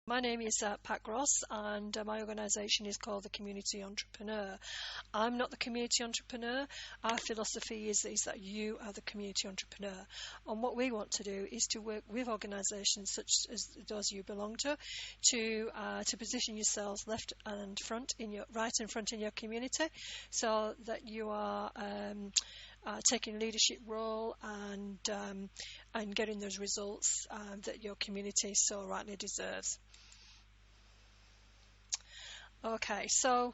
My name is Pat Gross, and my organisation is called the Community Entrepreneur. I'm not the community entrepreneur. Our philosophy is that you are the community entrepreneur. And what we want to do is to work with organisations such as those you belong to position yourselves left and front right in front in your community, so that you are taking a leadership role and getting those results that your community so rightly deserves. Okay, so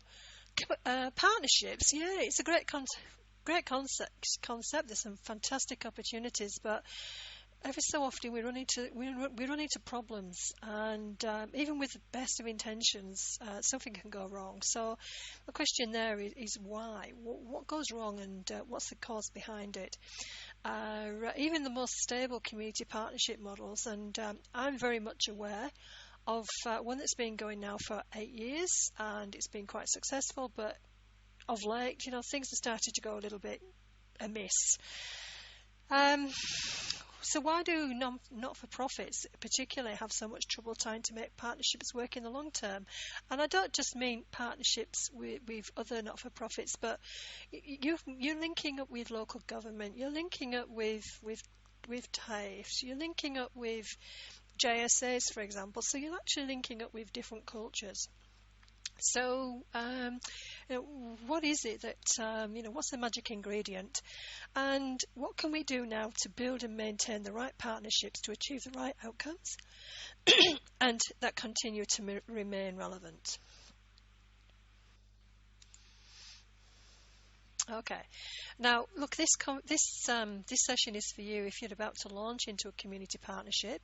partnerships, yeah, it's a great concept. There's some fantastic opportunities, but every so often we run into problems, and even with the best of intentions, something can go wrong. So the question there is why? What goes wrong, and what's the cause behind it? Even the most stable community partnership models, and I'm very much aware of one that's been going now for 8 years, and it's been quite successful, but of late, things have started to go a little bit amiss. So why do not-for-profits particularly have so much trouble trying to make partnerships work in the long term? And I don't just mean partnerships with other not-for-profits, but you're linking up with local government, you're linking up with TAFEs, you're linking up with JSAs, for example, so you're actually linking up with different cultures. So, what is it that, what's the magic ingredient? And what can we do now to build and maintain the right partnerships to achieve the right outcomes and that continue to remain relevant? Okay. Now, look, this session is for you if you're about to launch into a community partnership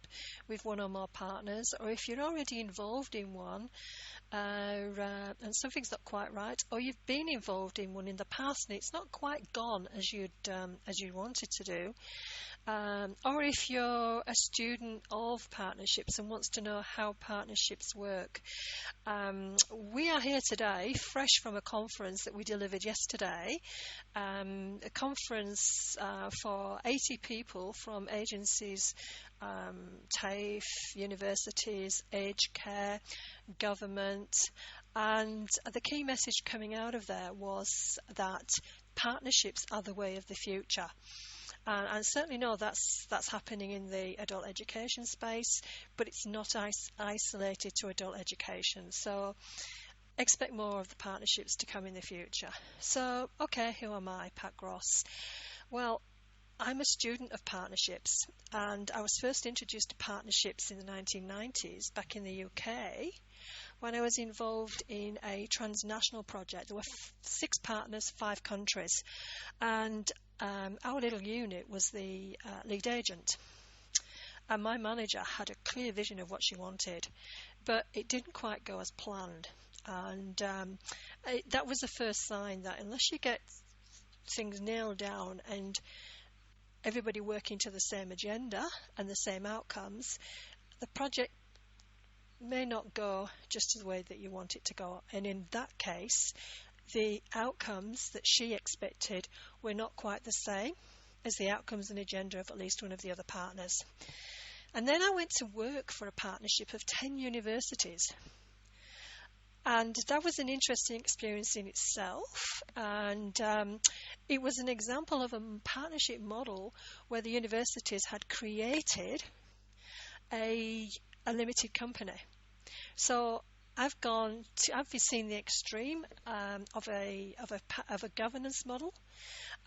with one or more partners, or if you're already involved in one and something's not quite right, or you've been involved in one in the past and it's not quite gone as you wanted to do. Or if you're a student of partnerships and wants to know how partnerships work. We are here today, fresh from a conference that we delivered yesterday, a conference for 80 people from agencies, TAFE, universities, aged care, government, and the key message coming out of there was that partnerships are the way of the future. And certainly know that's happening in the adult education space, but it's not isolated to adult education. So expect more of the partnerships to come in the future. So, okay, who am I, Pat Gross? Well, I'm a student of partnerships, and I was first introduced to partnerships in the 1990s back in the UK when I was involved in a transnational project. There were 6 partners, 5 countries, and our little unit was the lead agent. And my manager had a clear vision of what she wanted, but it didn't quite go as planned. And that was the first sign that unless you get things nailed down and everybody working to the same agenda and the same outcomes, the project may not go just the way that you want it to go. And in that case, the outcomes that she expected were not quite the same as the outcomes and agenda of at least one of the other partners. And then I went to work for a partnership of 10 universities. And that was an interesting experience in itself. And it was an example of a partnership model where the universities had created a limited company. So I've seen the extreme of a governance model,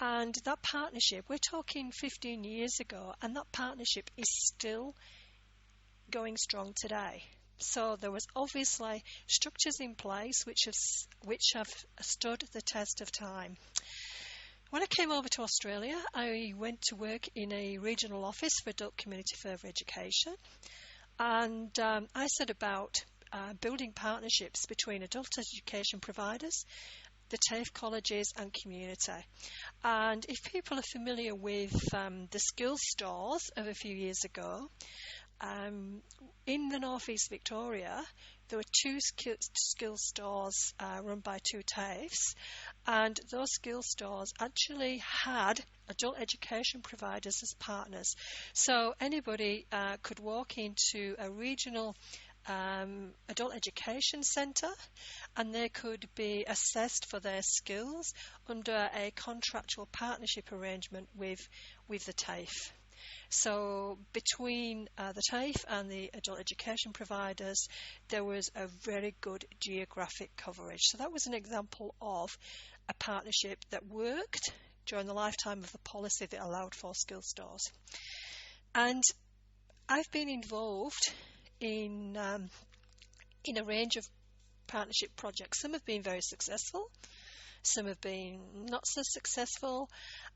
and that partnership, we're talking 15 years ago, and that partnership is still going strong today. So there was obviously structures in place which have stood the test of time. When I came over to Australia, I went to work in a regional office for adult community further education, and I set about building partnerships between adult education providers, the TAFE colleges and community. And if people are familiar with the skills stores of a few years ago, in the northeast Victoria, there were 2 skills stores run by 2 TAFEs, and those skills stores actually had adult education providers as partners. So anybody could walk into a regional adult education centre, and they could be assessed for their skills under a contractual partnership arrangement with the TAFE. So between the TAFE and the adult education providers, there was a very good geographic coverage. So that was an example of a partnership that worked during the lifetime of the policy that allowed for skill stores. And I've been involved in a range of partnership projects. Some have been very successful, some have been not so successful,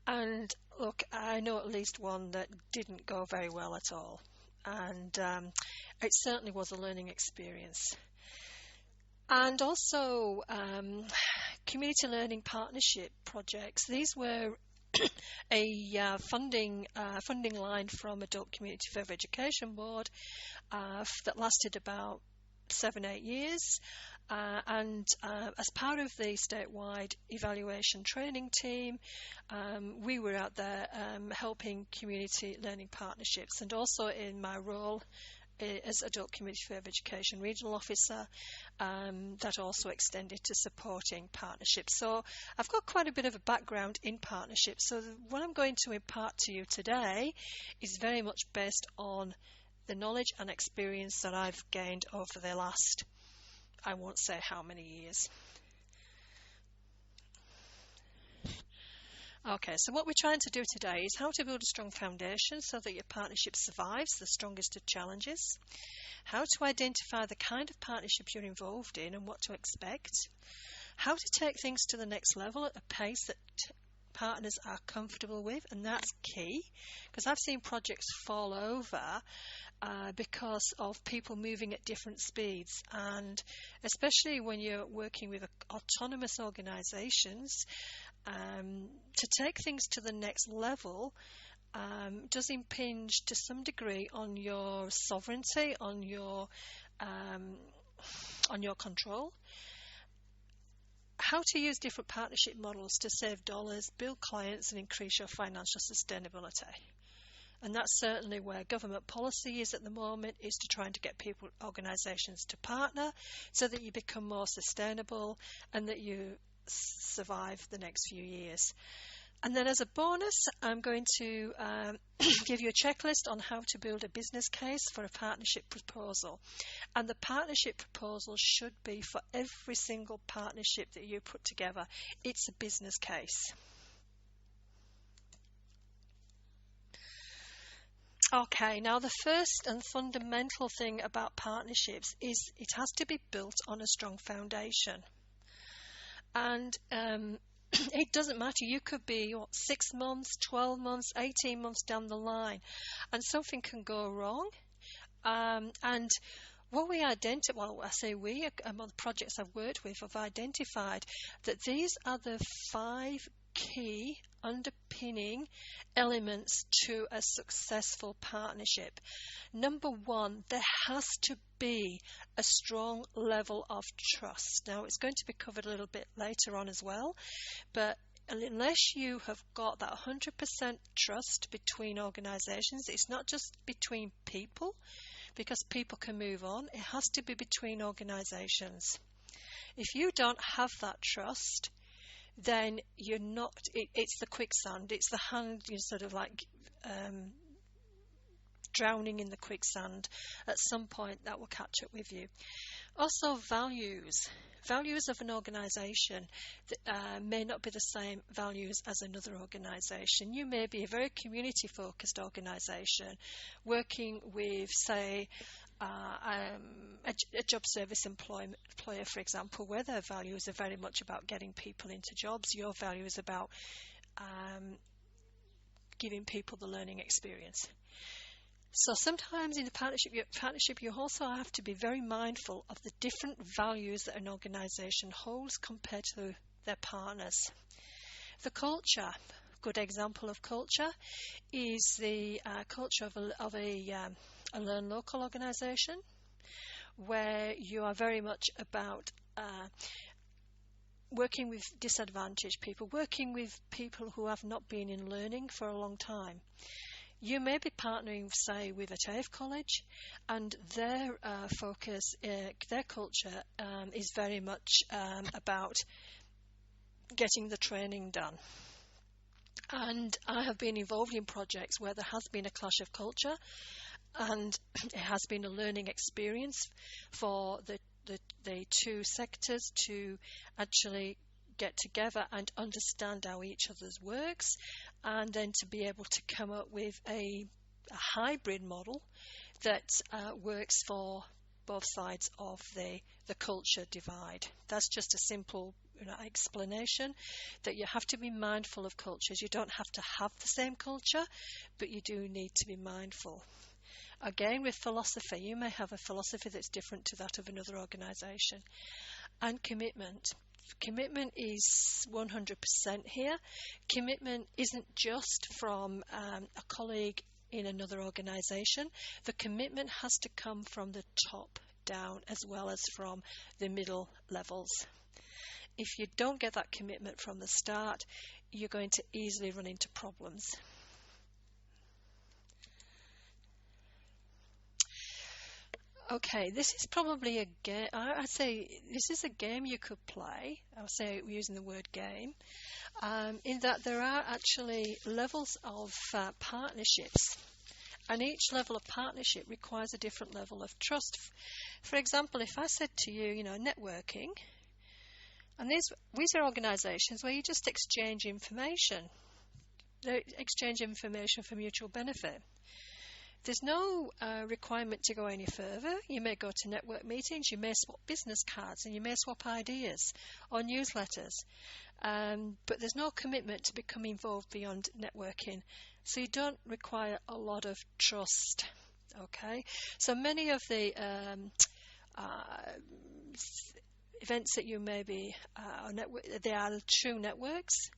and look, I know at least one that didn't go very well at all, and it certainly was a learning experience. And also community learning partnership projects. These were a funding line from Adult Community Further Education Board that lasted about 7-8 years, and as part of the statewide evaluation training team, we were out there helping community learning partnerships, and also in my role as Adult Community Further Education Regional Officer, that also extended to supporting partnerships. So I've got quite a bit of a background in partnerships, so what I'm going to impart to you today is very much based on the knowledge and experience that I've gained over the last, I won't say how many years. Okay, so what we're trying to do today is how to build a strong foundation so that your partnership survives the strongest of challenges, how to identify the kind of partnerships you're involved in and what to expect, how to take things to the next level at a pace that partners are comfortable with, and that's key, because I've seen projects fall over because of people moving at different speeds, and especially when you're working with autonomous organisations, to take things to the next level does impinge to some degree on your sovereignty, on your control. How to use different partnership models to save dollars, build clients, and increase your financial sustainability. And that's certainly where government policy is at the moment, is to trying to get people, organisations to partner so that you become more sustainable and that you survive the next few years. And then as a bonus, I'm going to give you a checklist on how to build a business case for a partnership proposal. And the partnership proposal should be for every single partnership that you put together. It's a business case. Okay, now the first and fundamental thing about partnerships is it has to be built on a strong foundation. And it doesn't matter, you could be 6 months, 12 months, 18 months down the line, and something can go wrong. And what we identify, well, I say we, among the projects I've worked with, have identified that these are the 5 key underpinning elements to a successful partnership. Number 1, there has to be a strong level of trust. Now, it's going to be covered a little bit later on as well, but unless you have got that 100% trust between organisations, it's not just between people, because people can move on, it has to be between organisations. If you don't have that trust, then you're not, it's the quicksand, it's the hand, you're sort of like drowning in the quicksand. At some point that will catch up with you. Also, values of an organisation may not be the same values as another organisation. You may be a very community focused organisation working with, say, a job service employer, for example, where their values are very much about getting people into jobs. Your value is about giving people the learning experience. So sometimes in the partnership, you also have to be very mindful of the different values that an organisation holds compared to their partners. The culture, good example of culture, is the culture of a Learn Local organisation, where you are very much about working with disadvantaged people, working with people who have not been in learning for a long time. You may be partnering, say, with a TAFE college, and their focus, their culture is very much about getting the training done. And I have been involved in projects where there has been a clash of culture, and it has been a learning experience for the two sectors to actually get together and understand how each other's works, and then to be able to come up with a hybrid model that works for both sides of the culture divide. That's just a simple explanation that you have to be mindful of cultures. You don't have to have the same culture, but you do need to be mindful. Again, with philosophy, you may have a philosophy that's different to that of another organisation. And commitment. Commitment is 100% here. Commitment isn't just from a colleague in another organisation. The commitment has to come from the top down as well as from the middle levels. If you don't get that commitment from the start, you're going to easily run into problems. Okay, this is probably a game. I'd say this is a game you could play. I'll say using the word game, in that there are actually levels of partnerships, and each level of partnership requires a different level of trust. For example, if I said to you, networking, and these are organisations where you just exchange information. They exchange information for mutual benefit. There's no requirement to go any further. You may go to network meetings, you may swap business cards, and you may swap ideas or newsletters. But there's no commitment to become involved beyond networking. So you don't require a lot of trust. Okay? So many of the events that you may be, they are true networks,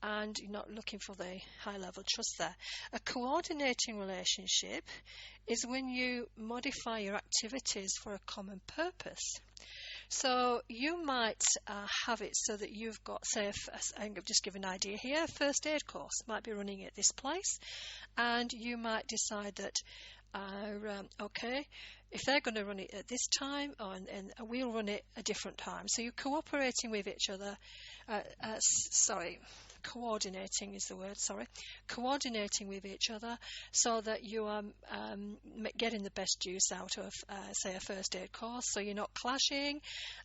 and you're not looking for the high level trust there. A coordinating relationship is when you modify your activities for a common purpose. So you might have it so that you've got, say, I'm just give an idea here, a first aid course might be running at this place, and you might decide that okay, if they're going to run it at this time, and we'll run it a different time. So you're cooperating with each other. Coordinating is the word, coordinating with each other so that you are getting the best use out of, say, a first aid course, so you're not clashing,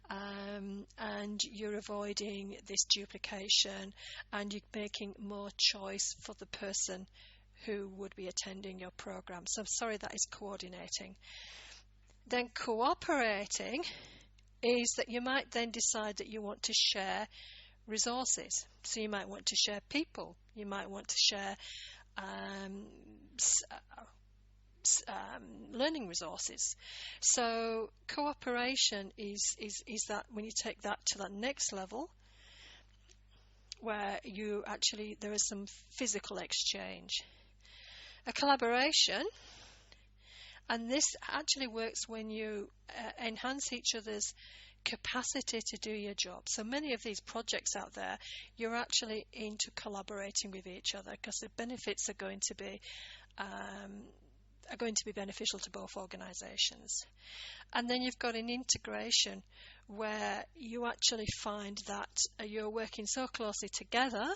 and you're avoiding this duplication, and you're making more choice for the person who would be attending your program. So sorry, that is coordinating. Then cooperating is that you might then decide that you want to share resources. So you might want to share people. You might want to share learning resources. So cooperation is that when you take that to that next level, where you actually there is some physical exchange. A collaboration, and this actually works when you enhance each other's capacity to do your job. So many of these projects out there, you're actually into collaborating with each other because the benefits are going to be beneficial to both organisations. And then you've got an integration where you actually find that you're working so closely together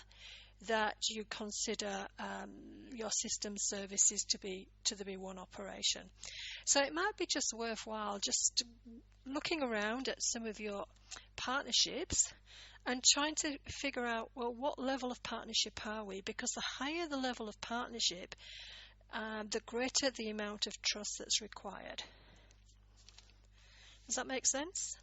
that you consider your system services to be one operation. So it might be just worthwhile just looking around at some of your partnerships and trying to figure out, well, what level of partnership are we? Because the higher the level of partnership, the greater the amount of trust that's required. Does that make sense?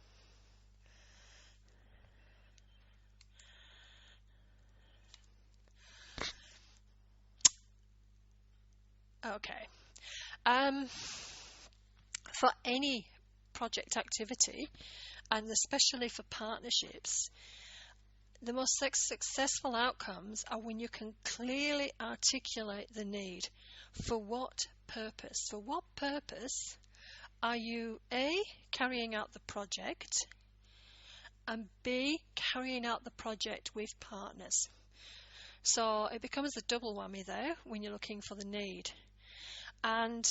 Okay. For any project activity, and especially for partnerships, the most successful outcomes are when you can clearly articulate the need. For what purpose? For what purpose are you, A, carrying out the project, and B, carrying out the project with partners? So it becomes a double whammy there when you're looking for the need. And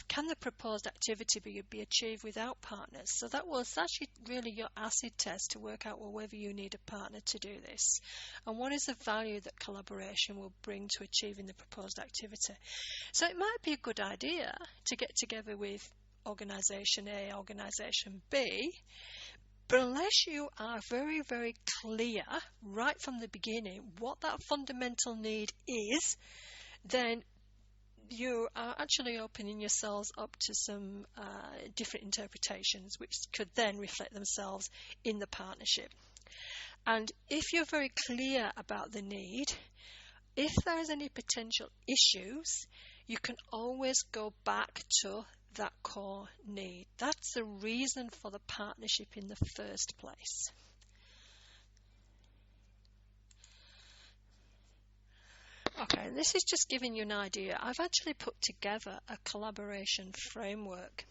can the proposed activity be achieved without partners? So that's actually really your acid test to work out whether you need a partner to do this, and what is the value that collaboration will bring to achieving the proposed activity. So it might be a good idea to get together with organisation A, organisation B, but unless you are very, very clear right from the beginning what that fundamental need is, then you are actually opening yourselves up to some different interpretations, which could then reflect themselves in the partnership. And if you're very clear about the need, if there's any potential issues, you can always go back to that core need. That's the reason for the partnership in the first place. Okay, this is just giving you an idea. I've actually put together a collaboration framework,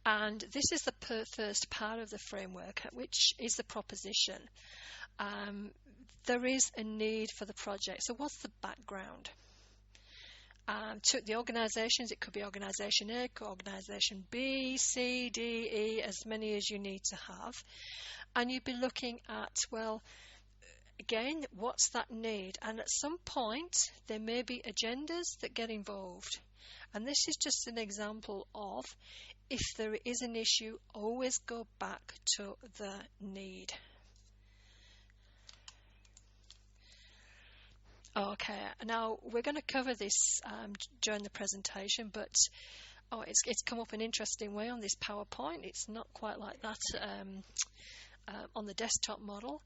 and this is the first part of the framework, which is the proposition. There is a need for the project. So what's the background? To the organisations, it could be organisation A, organisation B, C, D, E, as many as you need to have. And you'd be looking at, well, again, what's that need? And at some point, there may be agendas that get involved. And this is just an example of, if there is an issue, always go back to the need. Okay, now we're going to cover this during the presentation, but it's come up an interesting way on this PowerPoint. It's not quite like that on the desktop model.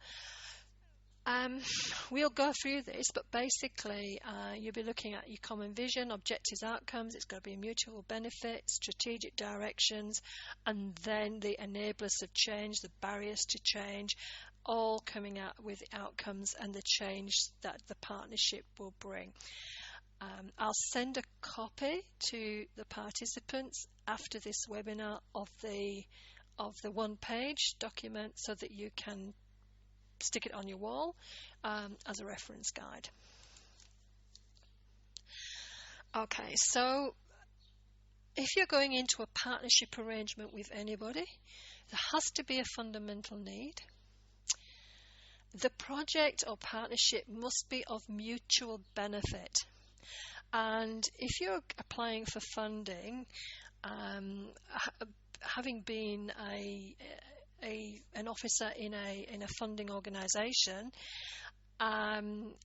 We'll go through this, but basically you'll be looking at your common vision, objectives, outcomes. It's got to be a mutual benefit, strategic directions, and then the enablers of change, the barriers to change, all coming out with outcomes and the change that the partnership will bring. I'll send a copy to the participants after this webinar of the one-page document so that you can stick it on your wall as a reference guide. Okay, so if you're going into a partnership arrangement with anybody, there has to be a fundamental need. The project or partnership must be of mutual benefit. And if you're applying for funding, having been an officer in a funding organisation,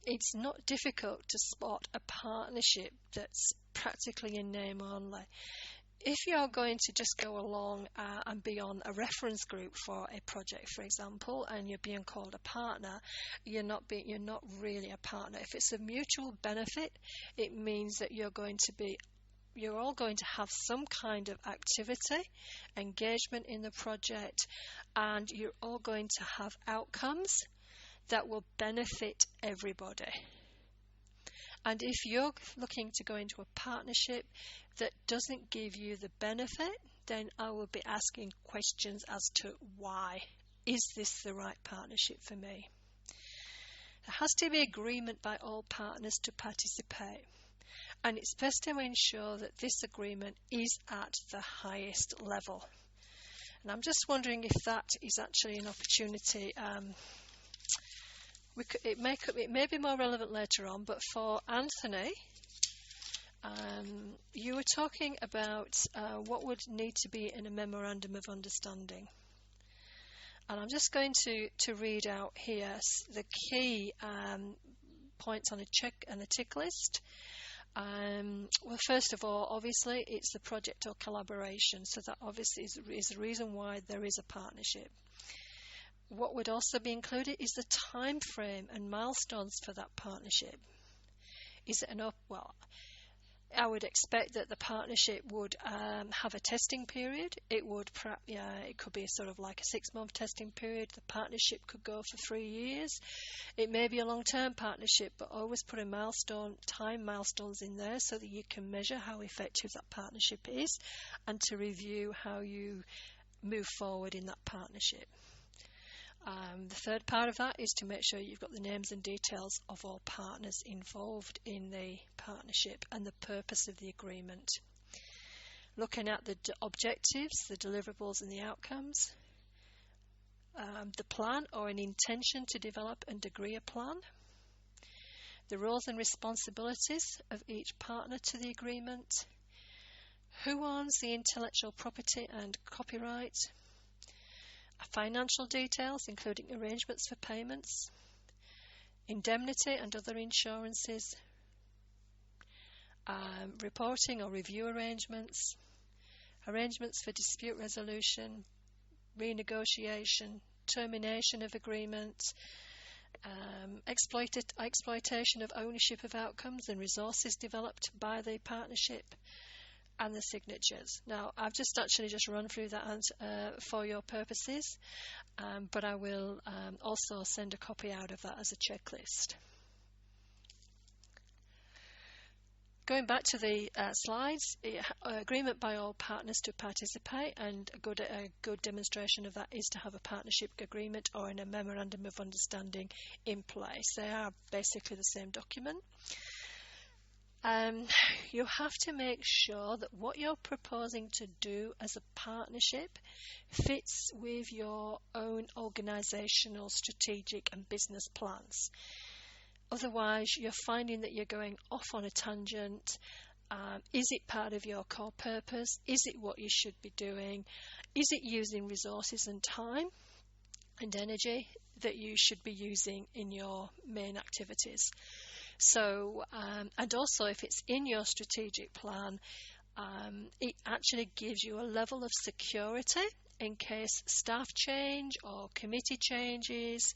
it's not difficult to spot a partnership that's practically in name only. If you're going to just go along and be on a reference group for a project, for example, and you're being called a partner, you're not really a partner. If it's a mutual benefit, it means that you're all going to have some kind of activity, engagement in the project, and you're all going to have outcomes that will benefit everybody. And if you're looking to go into a partnership that doesn't give you the benefit, then I will be asking questions as to why. Is this the right partnership for me? There has to be agreement by all partners to participate. And it's best to ensure that this agreement is at the highest level. And I'm just wondering if that is actually an opportunity. It may be more relevant later on, but for Anthony, you were talking about what would need to be in a memorandum of understanding. And I'm just going to read out here the key points on a tick list. Well, first of all, obviously, it's the project or collaboration, so that obviously is the reason why there is a partnership. What would also be included is the time frame and milestones for that partnership. Is it enough? Well, I would expect that the partnership would have a testing period. It could be sort of like a 6-month testing period. The partnership could go for 3 years. It may be a long-term partnership, but always put time milestones in there so that you can measure how effective that partnership is and to review how you move forward in that partnership. The third part of that is to make sure you've got the names and details of all partners involved in the partnership and the purpose of the agreement. Looking at the objectives, the deliverables and the outcomes. The plan or an intention to develop and agree a plan. The roles and responsibilities of each partner to the agreement. Who owns the intellectual property and copyright? Financial details, including arrangements for payments, indemnity and other insurances, reporting or review arrangements, arrangements for dispute resolution, renegotiation, termination of agreement, exploitation of ownership of outcomes and resources developed by the partnership, and the signatures. Now, I've just run through that for your purposes, but I will also send a copy out of that as a checklist. Going back to the slides, agreement by all partners to participate, and a good demonstration of that is to have a partnership agreement or a memorandum of understanding in place. They are basically the same document. You have to make sure that what you're proposing to do as a partnership fits with your own organisational, strategic and business plans. Otherwise, you're finding that you're going off on a tangent. Is it part of your core purpose? Is it what you should be doing? Is it using resources and time and energy that you should be using in your main activities? So, and also if it's in your strategic plan, it actually gives you a level of security in case staff change or committee changes,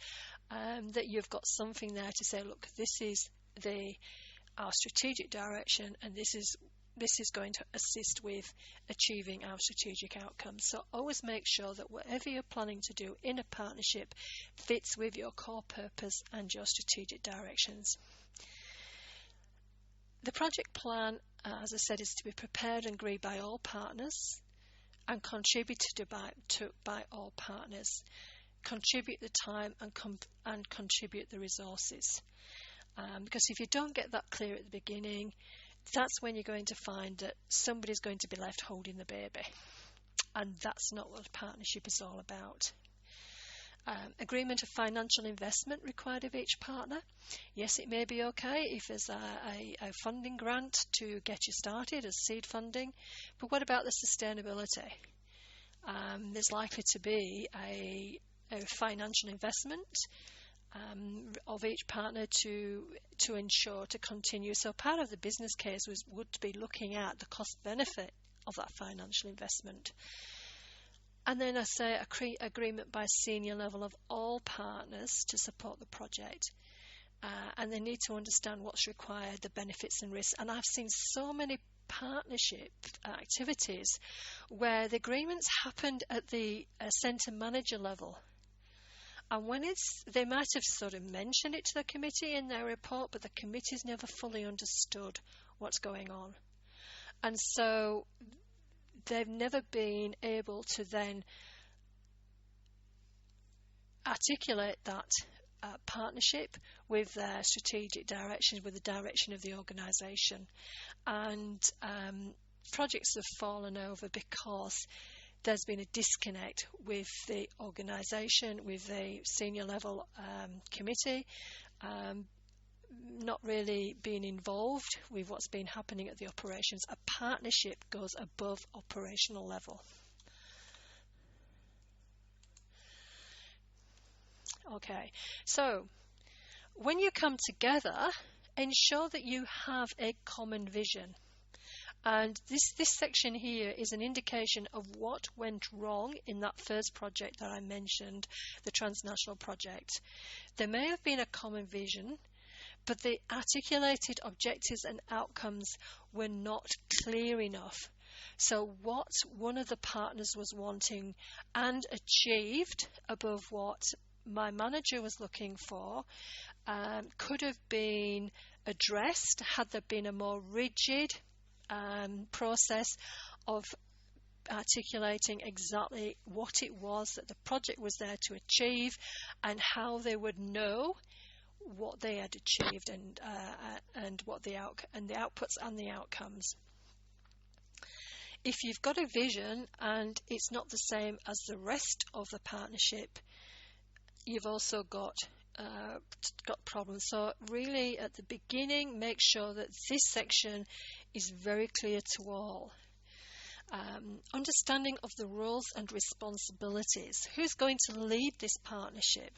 that you've got something there to say, look, this is our strategic direction, and this is going to assist with achieving our strategic outcomes. So always make sure that whatever you're planning to do in a partnership fits with your core purpose and your strategic directions. The project plan, as I said, is to be prepared and agreed by all partners and contributed by all partners. Contribute the time and contribute the resources. Because if you don't get that clear at the beginning, that's when you're going to find that somebody's going to be left holding the baby. And that's not what a partnership is all about. Agreement of financial investment required of each partner. Yes, it may be okay if there's a funding grant to get you started as seed funding, but what about the sustainability? There's likely to be a financial investment of each partner to ensure to continue. So part of the business case would be looking at the cost benefit of that financial investment. And then I say agreement by senior level of all partners to support the project. And they need to understand what's required, the benefits and risks. And I've seen so many partnership activities where the agreements happened at the centre manager level. And when they might have sort of mentioned it to the committee in their report, but the committee's never fully understood what's going on. And so they've never been able to then articulate that partnership with their strategic direction, with the direction of the organisation. And projects have fallen over because there's been a disconnect with the organisation, with the senior level committee, not really being involved with what's been happening at the operations. A partnership goes above operational level. Okay, so when you come together, ensure that you have a common vision. And this section here is an indication of what went wrong in that first project that I mentioned, the transnational project. There may have been a common vision, but the articulated objectives and outcomes were not clear enough. So what one of the partners was wanting and achieved above what my manager was looking for could have been addressed had there been a more rigid process of articulating exactly what it was that the project was there to achieve and how they would know what they had achieved and what the outputs and the outcomes. If you've got a vision and it's not the same as the rest of the partnership, you've also got problems. So really at the beginning, make sure that this section is very clear to all. Understanding of the roles and responsibilities. Who's going to lead this partnership?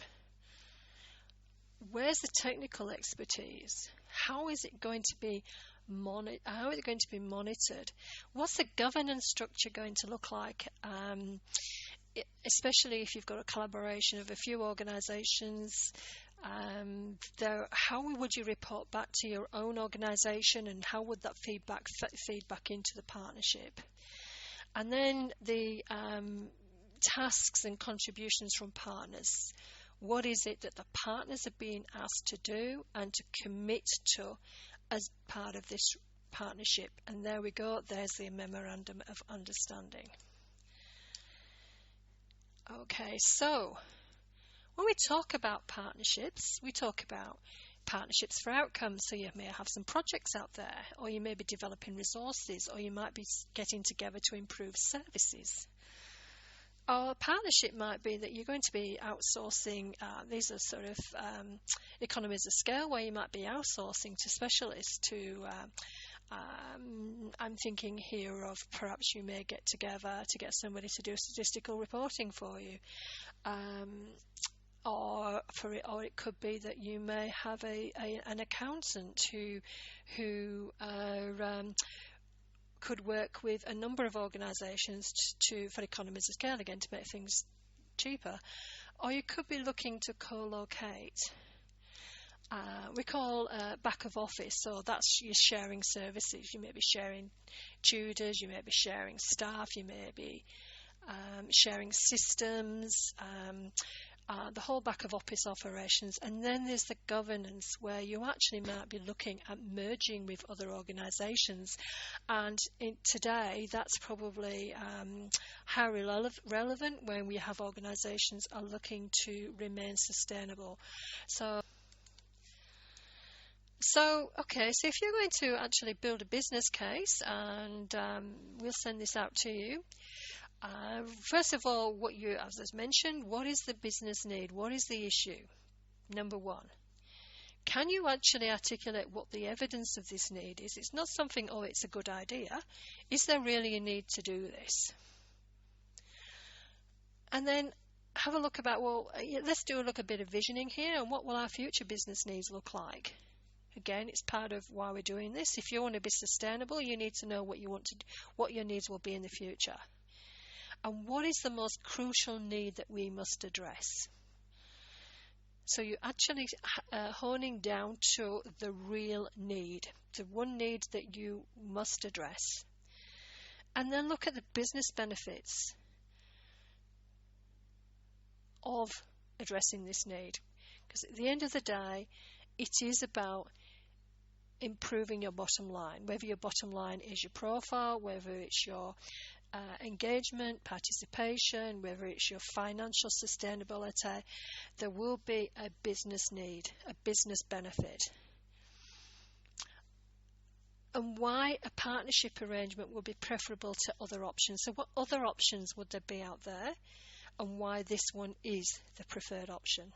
Where's the technical expertise? How is it going to be monitored? What's the governance structure going to look like? Especially if you've got a collaboration of a few organisations, how would you report back to your own organisation, and how would that feed back into the partnership? And then the tasks and contributions from partners. What is it that the partners are being asked to do and to commit to as part of this partnership? And there we go, there's the Memorandum of Understanding. Okay, so when we talk about partnerships, we talk about partnerships for outcomes. So you may have some projects out there, or you may be developing resources, or you might be getting together to improve services. Or a partnership might be that you're going to be outsourcing. These are sort of economies of scale where you might be outsourcing to specialists I'm thinking here of perhaps you may get together to get somebody to do statistical reporting for you. Or it could be that you may have an accountant who could work with a number of organisations for economies of scale, again, to make things cheaper. Or you could be looking to co-locate. We call back of office, so that's your sharing services. You may be sharing tutors, you may be sharing staff, you may be sharing systems, the whole back of office operations. And then there's the governance, where you actually might be looking at merging with other organisations. And today that's probably highly relevant when we have organisations are looking to remain sustainable. So if you're going to actually build a business case, and we'll send this out to you, first of all, as I mentioned, what is the business need? What is the issue? Number one, can you actually articulate what the evidence of this need is? It's not something, it's a good idea. Is there really a need to do this? And then have a look about, let's do a bit of visioning here, and what will our future business needs look like? Again, it's part of why we're doing this. If you want to be sustainable, you need to know what your needs will be in the future. And what is the most crucial need that we must address? So you're actually honing down to the real need, the one need that you must address. And then look at the business benefits of addressing this need. Because at the end of the day, it is about improving your bottom line, whether your bottom line is your profile, whether it's your engagement, participation, whether it's your financial sustainability. There will be a business need, a business benefit. And why a partnership arrangement would be preferable to other options. So what other options would there be out there, and why this one is the preferred option?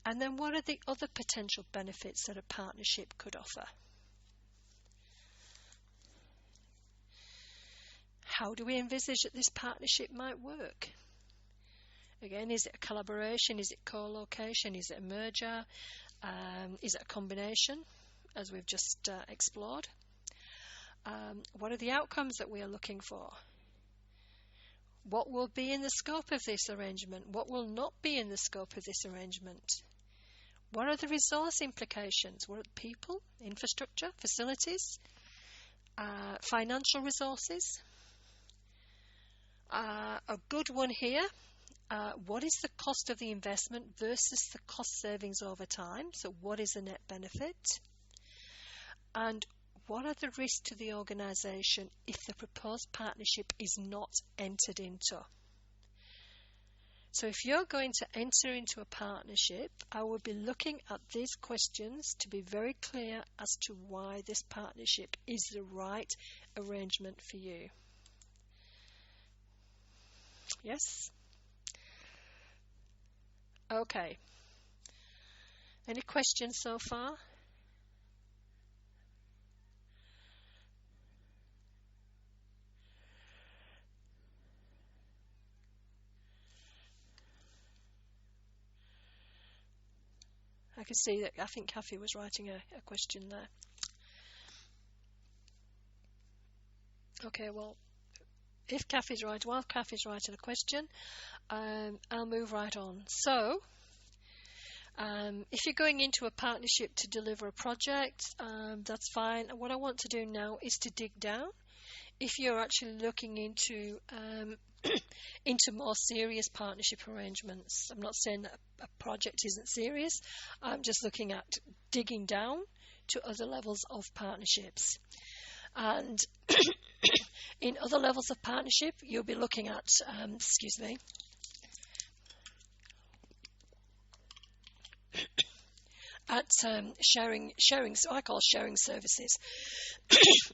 And then what are the other potential benefits that a partnership could offer? How do we envisage that this partnership might work? Again, is it a collaboration? Is it co-location? Is it a merger? Is it a combination, as we've just explored? What are the outcomes that we are looking for? What will be in the scope of this arrangement? What will not be in the scope of this arrangement? What are the resource implications? What are the people, infrastructure, facilities, financial resources? A good one here, what is the cost of the investment versus the cost savings over time? So what is the net benefit? And what are the risks to the organisation if the proposed partnership is not entered into? So if you're going to enter into a partnership, I will be looking at these questions to be very clear as to why this partnership is the right arrangement for you. Yes? Okay. Any questions so far? I can see that, I think Kathy was writing a question there. Okay, well, while Kathy's writing a question, I'll move right on. So, if you're going into a partnership to deliver a project, that's fine. What I want to do now is to dig down. If you're actually looking into into more serious partnership arrangements, I'm not saying that a project isn't serious. I'm just looking at digging down to other levels of partnerships. And in other levels of partnership, you'll be looking at, sharing, so I call sharing services.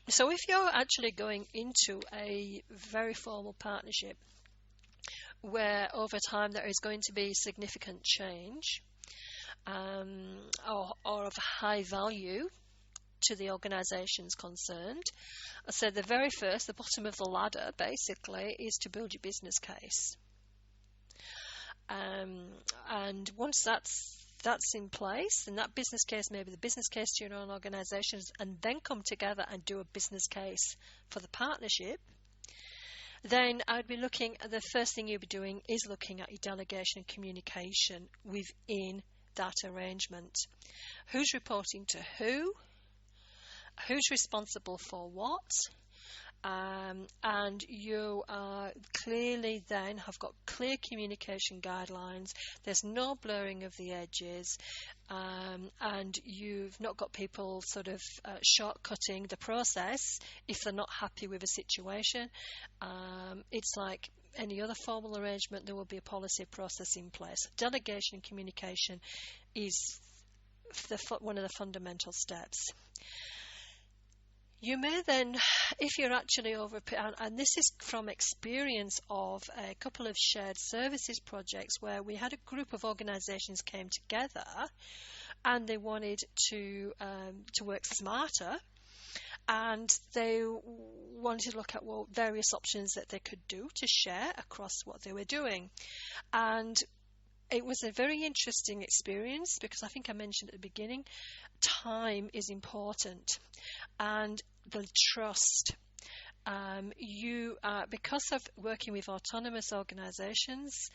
So if you're actually going into a very formal partnership where over time there is going to be significant change, or of high value to the organisations concerned, I said the bottom of the ladder basically is to build your business case. And once that's in place, and that business case may be the business case to your own organisations, and then come together and do a business case for the partnership, then I'd be looking at the first thing you'd be doing is looking at your delegation and communication within that arrangement. Who's reporting to who? Who's responsible for what? And you clearly then have got clear communication guidelines. There's no blurring of the edges, and you've not got people sort of shortcutting the process if they're not happy with a situation. It's like any other formal arrangement, there will be a policy process in place. Delegation and communication is one of the fundamental steps. You may then, if you're actually and this is from experience of a couple of shared services projects where we had a group of organisations came together and they wanted to work smarter, and they wanted to look at various options that they could do to share across what they were doing. And it was a very interesting experience because I think I mentioned at the beginning, time is important, and the trust. Because of working with autonomous organisations,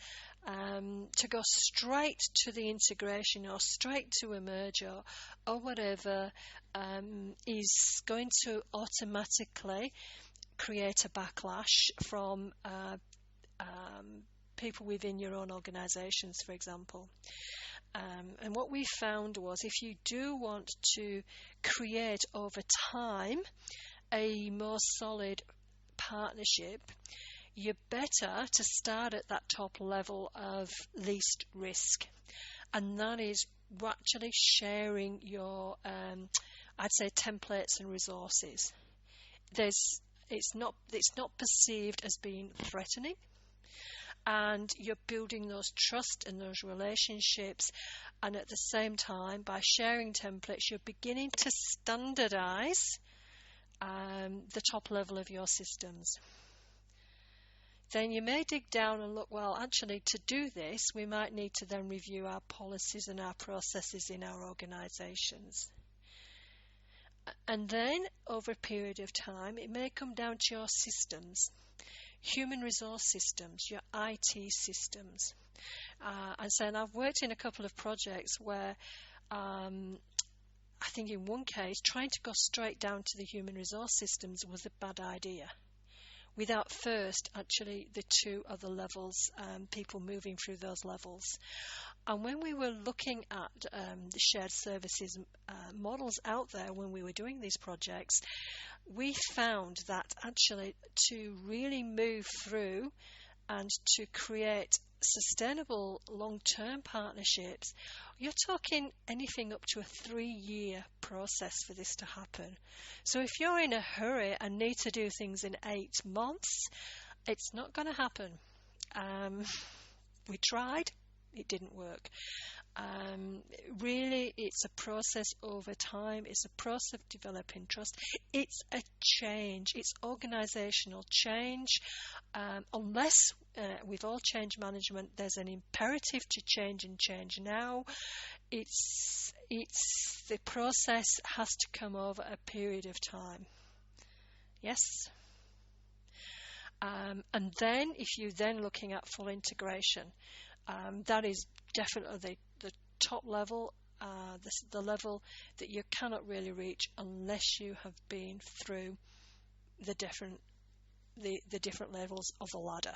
to go straight to the integration or straight to a merger or whatever is going to automatically create a backlash from people within your own organisations, for example. And what we found was if you do want to create over time a more solid partnership, you're better to start at that top level of least risk. And that is actually sharing your, I'd say, templates and resources. It's not perceived as being threatening. And you're building those trust and those relationships, and at the same time, by sharing templates, you're beginning to standardize the top level of your systems. Then you may dig down and look, well, actually, to do this, we might need to then review our policies and our processes in our organizations. And then, over a period of time, it may come down to your systems. Human resource systems, your IT systems. And so I've worked in a couple of projects where I think in one case, trying to go straight down to the human resource systems was a bad idea. without first actually the two other levels, people moving through those levels. And when we were looking at the shared services models out there when we were doing these projects, we found that actually to really move through and to create sustainable long-term partnerships, you're talking anything up to a 3-year process for this to happen. So if you're in a hurry and need to do things in 8 months, it's not going to happen. We tried, it didn't work. Really, it's a process over time. It's a process of developing trust. It's a change. It's organizational change. Unless with all change management, there's an imperative to change and change now. It's the process has to come over a period of time. Yes. And then, if you're then looking at full integration, that is definitely the top level, the level that you cannot really reach unless you have been through the different levels of the ladder.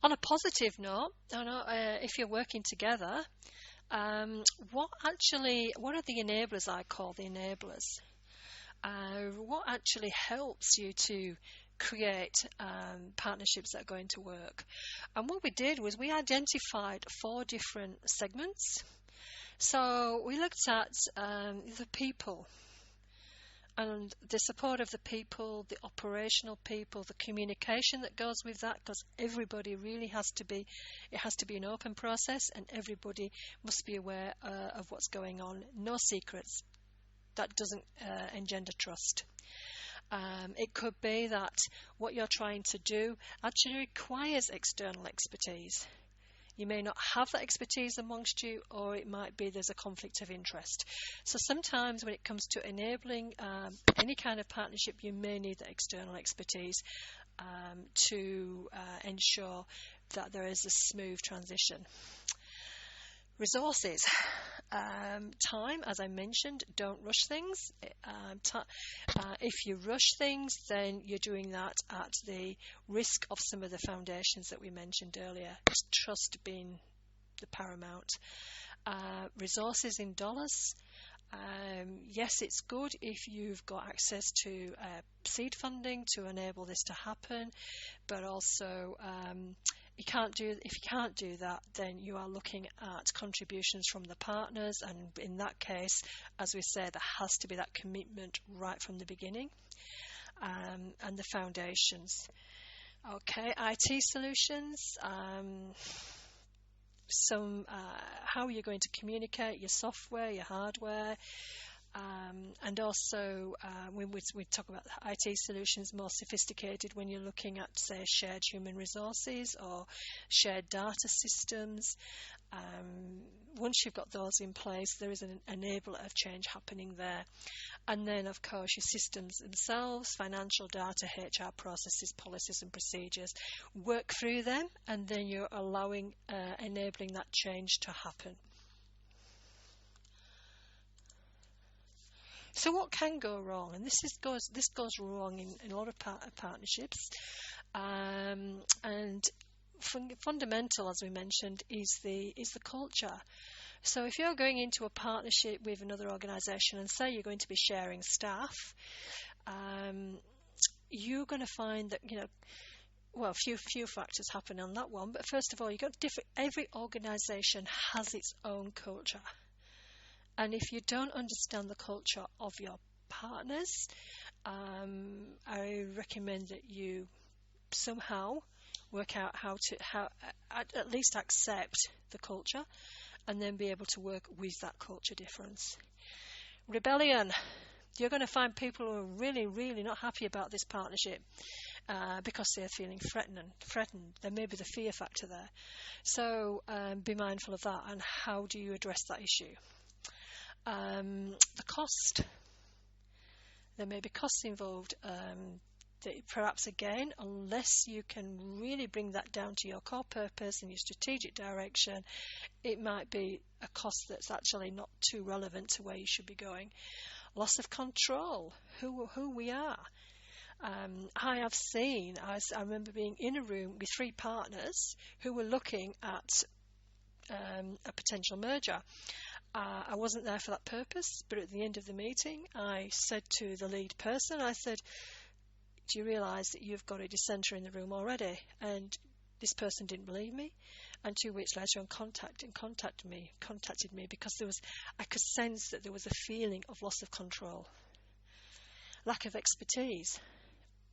On a positive note, if you're working together, what are the enablers? I call the enablers. What actually helps you to create partnerships that are going to work? And what we did was we identified 4 different segments. So we looked at the people and the support of the people, the operational people, the communication that goes with that, because everybody really has to be an open process and everybody must be aware of what's going on. No secrets. That doesn't engender trust. It could be that what you're trying to do actually requires external expertise. You may not have that expertise amongst you, or it might be there's a conflict of interest. So sometimes when it comes to enabling any kind of partnership, you may need that external expertise to ensure that there is a smooth transition. Resources. Time, as I mentioned, don't rush things. If you rush things, then you're doing that at the risk of some of the foundations that we mentioned earlier. Trust being the paramount. Resources in dollars. Yes, it's good if you've got access to seed funding to enable this to happen, but also if you can't do that, then you are looking at contributions from the partners, and in that case, as we said, there has to be that commitment right from the beginning, and the foundations. Okay, IT solutions. How you're going to communicate your software, your hardware, and also when we talk about IT solutions, more sophisticated when you're looking at, say, shared human resources or shared data systems. Once you've got those in place, there is an enabler of change happening there. And then, of course, your systems themselves, financial data, HR processes, policies and procedures. Work through them, and then you're enabling that change to happen. So what can go wrong? And this goes wrong in a lot of partnerships. And fundamental, as we mentioned, is the culture. So if you're going into a partnership with another organisation and say you're going to be sharing staff, you're going to find that, few factors happen on that one. But first of all, every organisation has its own culture. And if you don't understand the culture of your partners, I recommend that you somehow work out how at least accept the culture and then be able to work with that culture difference. Rebellion. You're going to find people who are really, really not happy about this partnership because they're feeling threatened. There may be the fear factor there. So be mindful of that, and how do you address that issue? The cost. There may be costs involved that perhaps again, unless you can really bring that down to your core purpose and your strategic direction, it might be a cost that's actually not too relevant to where you should be going. Loss of control, who we are. I have seen, I remember being in a room with 3 partners who were looking at a potential merger. I wasn't there for that purpose, but at the end of the meeting, I said to the lead person, I said, do you realise that you've got a dissenter in the room already? And this person didn't believe me. And 2 weeks later, contacted me because I could sense that there was a feeling of loss of control, lack of expertise.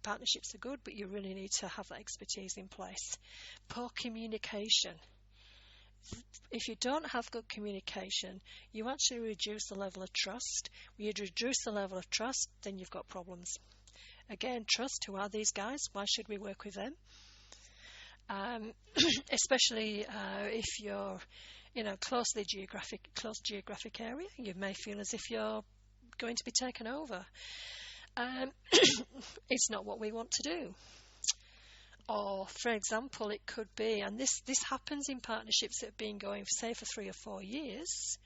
Partnerships are good, but you really need to have that expertise in place. Poor communication. If you don't have good communication, you actually reduce the level of trust. When you reduce the level of trust, then you've got problems. Again, trust. Who are these guys? Why should we work with them? Especially if you're in a close geographic area, you may feel as if you're going to be taken over. It's not what we want to do. Or, for example, it could be, and this happens in partnerships that have been going, say, for 3 or 4 years,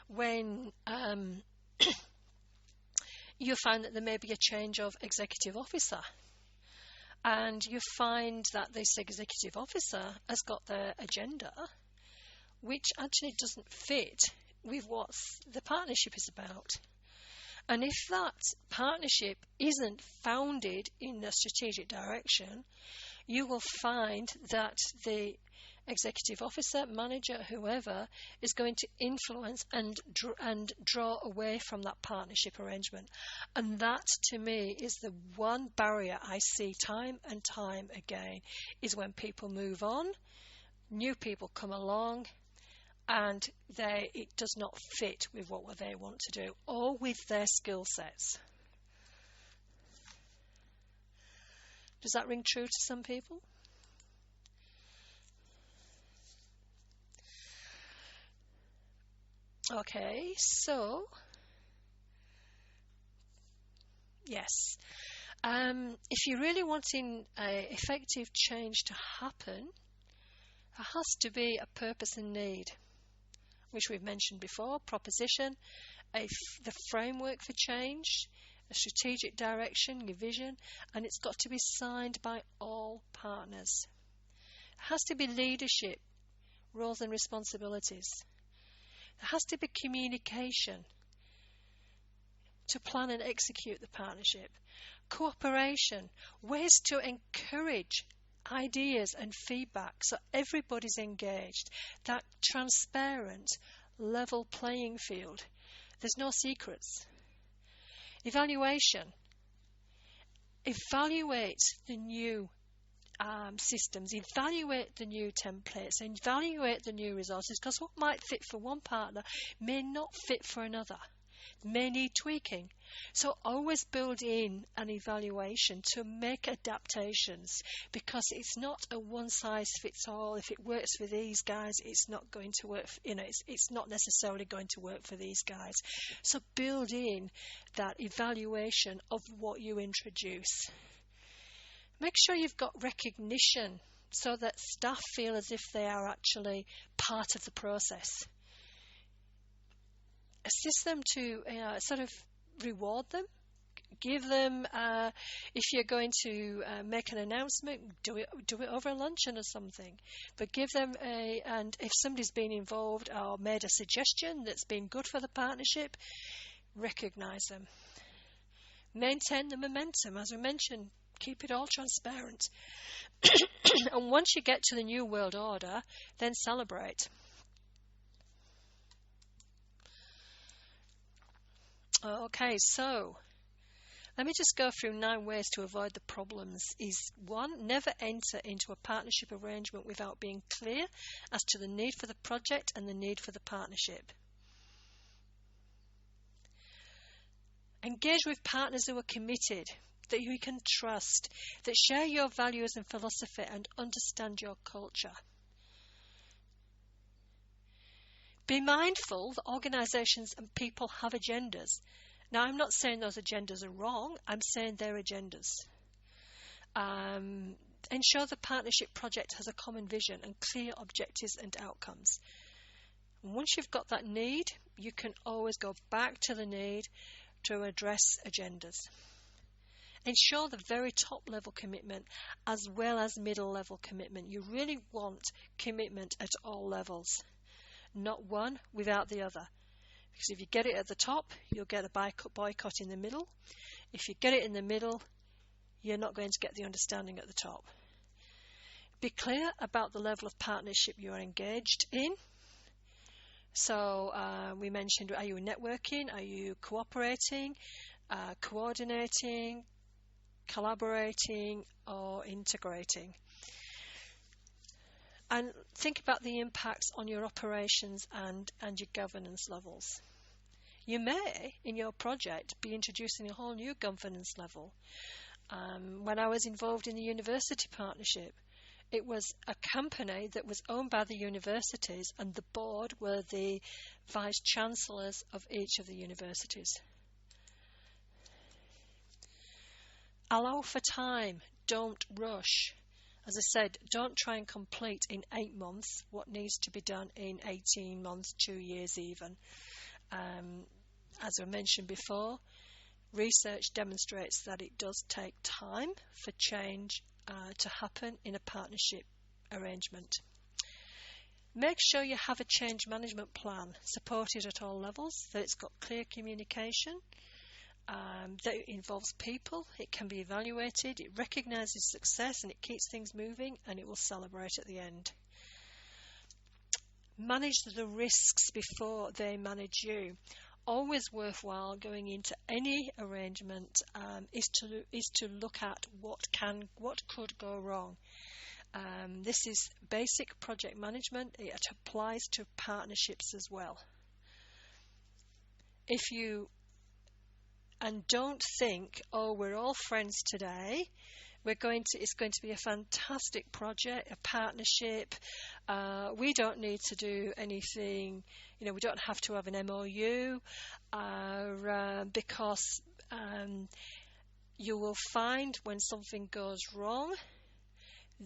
when you find that there may be a change of executive officer, and you find that this executive officer has got their agenda, which actually doesn't fit with what the partnership is about. And if that partnership isn't founded in a strategic direction, you will find that the executive officer, manager, whoever, is going to influence and draw away from that partnership arrangement. And that, to me, is the one barrier I see time and time again, is when people move on, new people come along, and it does not fit with what they want to do or with their skill sets. Does that ring true to some people? Okay, so yes, if you're really wanting effective change to happen, there has to be a purpose and need, which we've mentioned before: proposition, the framework for change, a strategic direction, your vision, and it's got to be signed by all partners. There has to be leadership, roles and responsibilities. There has to be communication to plan and execute the partnership. Cooperation, ways to encourage ideas and feedback so everybody's engaged. That transparent, level playing field. There's no secrets. Evaluation. Evaluate the new systems, evaluate the new templates, and evaluate the new resources, because what might fit for one partner may not fit for another, may need tweaking. So always build in an evaluation to make adaptations, because it's not a one size fits all. If it works for these guys, it's not going to work, it's not necessarily going to work for these guys. So build in that evaluation of what you introduce. Make sure you've got recognition so that staff feel as if they are actually part of the process. Assist them to sort of reward them. Give them, if you're going to make an announcement, do it over a luncheon or something. But give them and if somebody's been involved or made a suggestion that's been good for the partnership, recognise them. Maintain the momentum, as we mentioned. Keep it all transparent. And once you get to the new world order, then celebrate. Okay, so let me just go through 9 ways to avoid the problems. Is 1, never enter into a partnership arrangement without being clear as to the need for the project and the need for the partnership. Engage with partners who are committed, that you can trust, that share your values and philosophy and understand your culture. Be mindful that organisations and people have agendas. Now, I'm not saying those agendas are wrong, I'm saying they're agendas. Ensure the partnership project has a common vision and clear objectives and outcomes. And once you've got that need, you can always go back to the need to address agendas. Ensure the very top level commitment as well as middle level commitment. You really want commitment at all levels, not one without the other. Because if you get it at the top, you'll get a boycott in the middle. If you get it in the middle, you're not going to get the understanding at the top. Be clear about the level of partnership you are engaged in. So we mentioned, are you networking? Are you cooperating, coordinating, collaborating, or integrating? And think about the impacts on your operations and your governance levels. You may, in your project, be introducing a whole new governance level. When I was involved in the university partnership, it was a company that was owned by the universities, and the board were the vice chancellors of each of the universities. Allow for time. Don't rush. As I said, don't try and complete in 8 months what needs to be done in 18 months, 2 years even. As I mentioned before, research demonstrates that it does take time for change to happen in a partnership arrangement. Make sure you have a change management plan supported at all levels, that it's got clear communication, that it involves people, it can be evaluated, it recognises success and it keeps things moving, and it will celebrate at the end. Manage the risks before they manage you. Always worthwhile going into any arrangement is to look at what could go wrong. This is basic project management. It applies to partnerships as well. And don't think, oh, we're all friends today. It's going to be a fantastic project, a partnership. We don't need to do anything. We don't have to have an MOU because you will find when something goes wrong,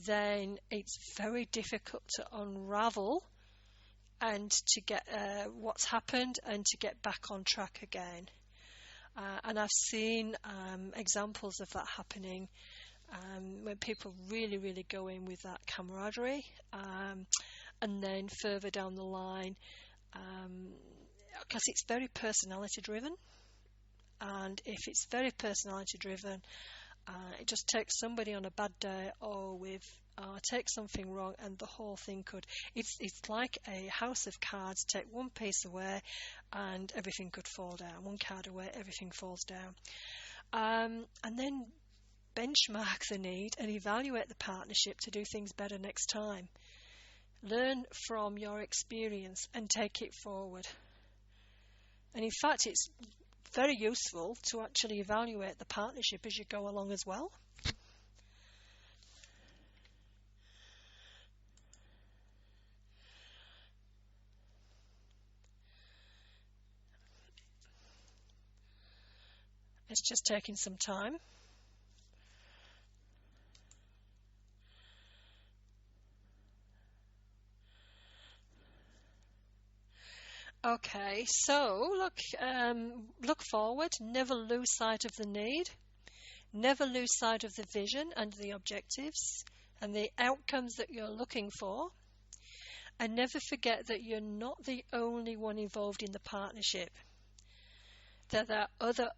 then it's very difficult to unravel and to get what's happened and to get back on track again. And I've seen examples of that happening when people really, really go in with that camaraderie, and then further down the line, because it's very personality driven, and if it's very personality driven, it just takes somebody on a bad day or take something wrong, and the whole thing it's like a house of cards. Take one piece away and everything could fall down. One card away, everything falls down. And then benchmark the need and evaluate the partnership to do things better next time. Learn from your experience and take it forward. And in fact, it's very useful to actually evaluate the partnership as you go along as well. It's just taking some time. Okay, so look forward. Never lose sight of the need. Never lose sight of the vision and the objectives and the outcomes that you're looking for. And never forget that you're not the only one involved in the partnership. There are other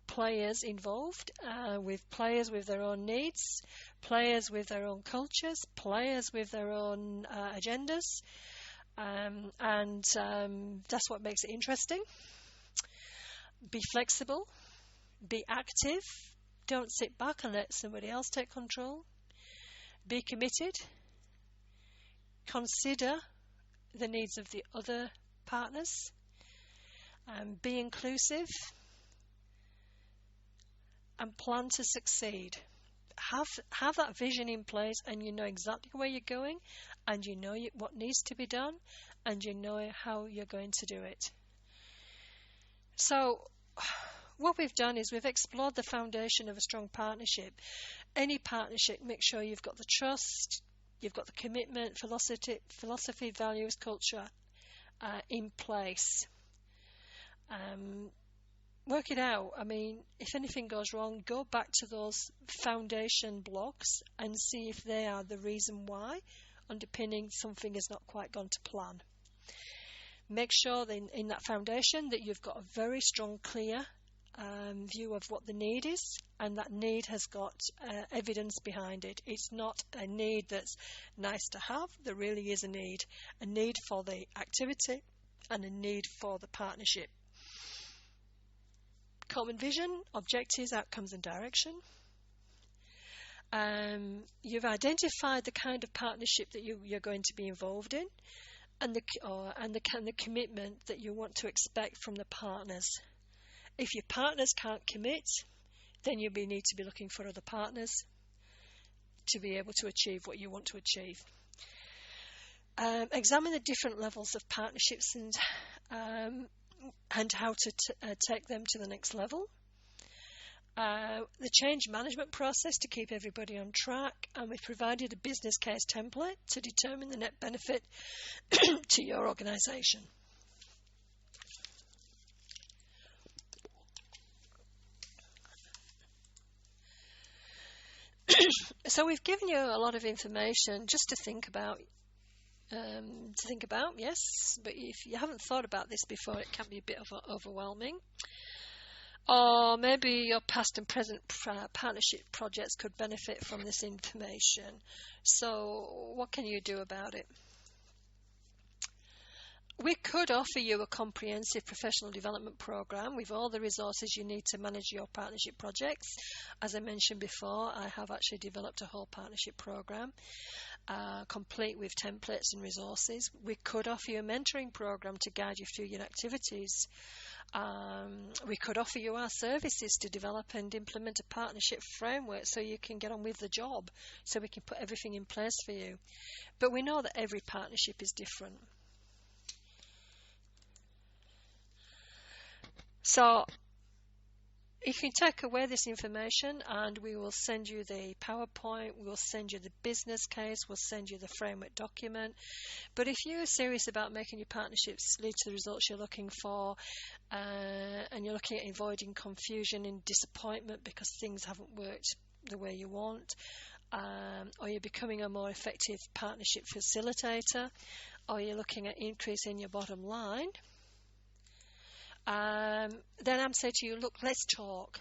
players involved, with players with their own needs, players with their own cultures, players with their own agendas. And that's what makes it interesting. Be flexible, be active, don't sit back and let somebody else take control. Be committed, consider the needs of the other partners, be inclusive, and plan to succeed. Have that vision in place, and you know exactly where you're going, and you know what needs to be done, and you know how you're going to do it. So what we've done is we've explored the foundation of a strong partnership. Any partnership, make sure you've got the trust, you've got the commitment, philosophy, values, culture in place. Work it out. I mean, if anything goes wrong, go back to those foundation blocks and see if they are the reason why, underpinning something has not quite gone to plan. Make sure that in that foundation that you've got a very strong, clear view of what the need is, and that need has got evidence behind it. It's not a need that's nice to have. There really is a need for the activity and a need for the partnership. Common vision, objectives, outcomes and direction. You've identified the kind of partnership that you're going to be involved in, and the commitment that you want to expect from the partners. If your partners can't commit, then you need to be looking for other partners to be able to achieve what you want to achieve. Examine the different levels of partnerships and how to take them to the next level. The change management process to keep everybody on track, and we've provided a business case template to determine the net benefit to your organisation. So we've given you a lot of information just to think about. Yes, but if you haven't thought about this before, it can be a bit overwhelming. Or maybe your past and present partnership projects could benefit from this information. So what can you do about it? We could offer you a comprehensive professional development program with all the resources you need to manage your partnership projects. As I mentioned before, I have actually developed a whole partnership program, complete with templates and resources. We could offer you a mentoring program to guide you through your activities. We could offer you our services to develop and implement a partnership framework so you can get on with the job, so we can put everything in place for you. But we know that every partnership is different. So you can take away this information, and we will send you the PowerPoint, we'll send you the business case, we'll send you the framework document. But if you're serious about making your partnerships lead to the results you're looking for, and you're looking at avoiding confusion and disappointment because things haven't worked the way you want, or you're becoming a more effective partnership facilitator, or you're looking at increasing your bottom line, then I'm saying to you, look, let's talk.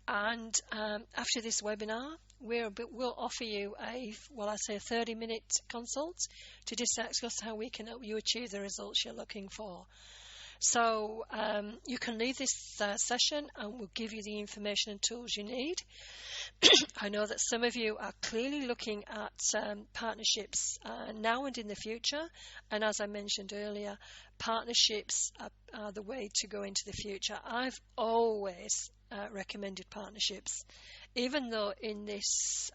And after this webinar, we'll offer you a 30-minute consult to discuss how we can help you achieve the results you're looking for. So you can leave this session and we'll give you the information and tools you need. I know that some of you are clearly looking at partnerships now and in the future, and as I mentioned earlier, partnerships are the way to go into the future. I've always recommended partnerships, even though in this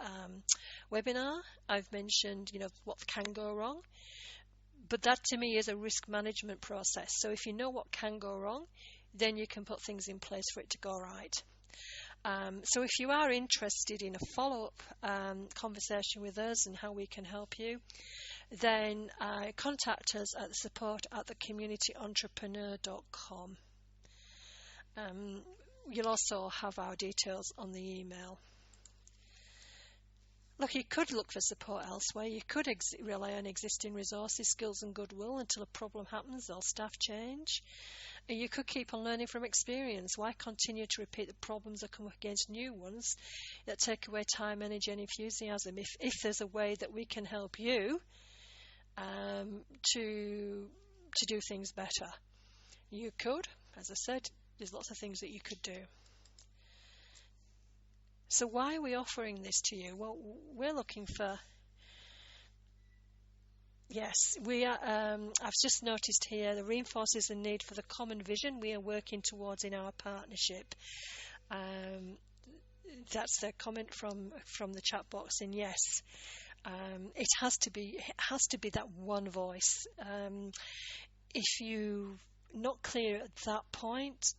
webinar I've mentioned what can go wrong. But that to me is a risk management process. So if you know what can go wrong, then you can put things in place for it to go right. So if you are interested in a follow-up conversation with us and how we can help you, then contact us at support@thecommunityentrepreneur.com. You'll also have our details on the email. Look, you could look for support elsewhere. You could rely on existing resources, skills and goodwill until a problem happens or staff change. And you could keep on learning from experience. Why continue to repeat the problems or come up against new ones that take away time, energy and enthusiasm if there's a way that we can help you to do things better? You could, as I said, there's lots of things that you could do. So why are we offering this to you? Well, we're looking for... Yes, we are. I've just noticed here that reinforces the need for the common vision we are working towards in our partnership. That's the comment from the chat box, and yes, it has to be that one voice. If you're not clear at that point,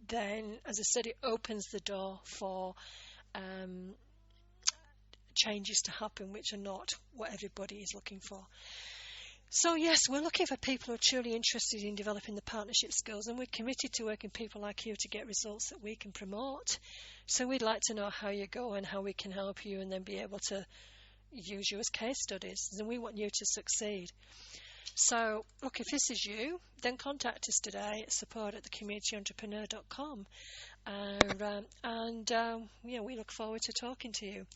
then, as I said, it opens the door for changes to happen which are not what everybody is looking for. So yes, we're looking for people who are truly interested in developing the partnership skills, and we're committed to working with people like you to get results that we can promote. So we'd like to know how you go and how we can help you, and then be able to use you as case studies. And we want you to succeed. So look, if this is you, then contact us today at support@thecommunityentrepreneur.com, and we look forward to talking to you.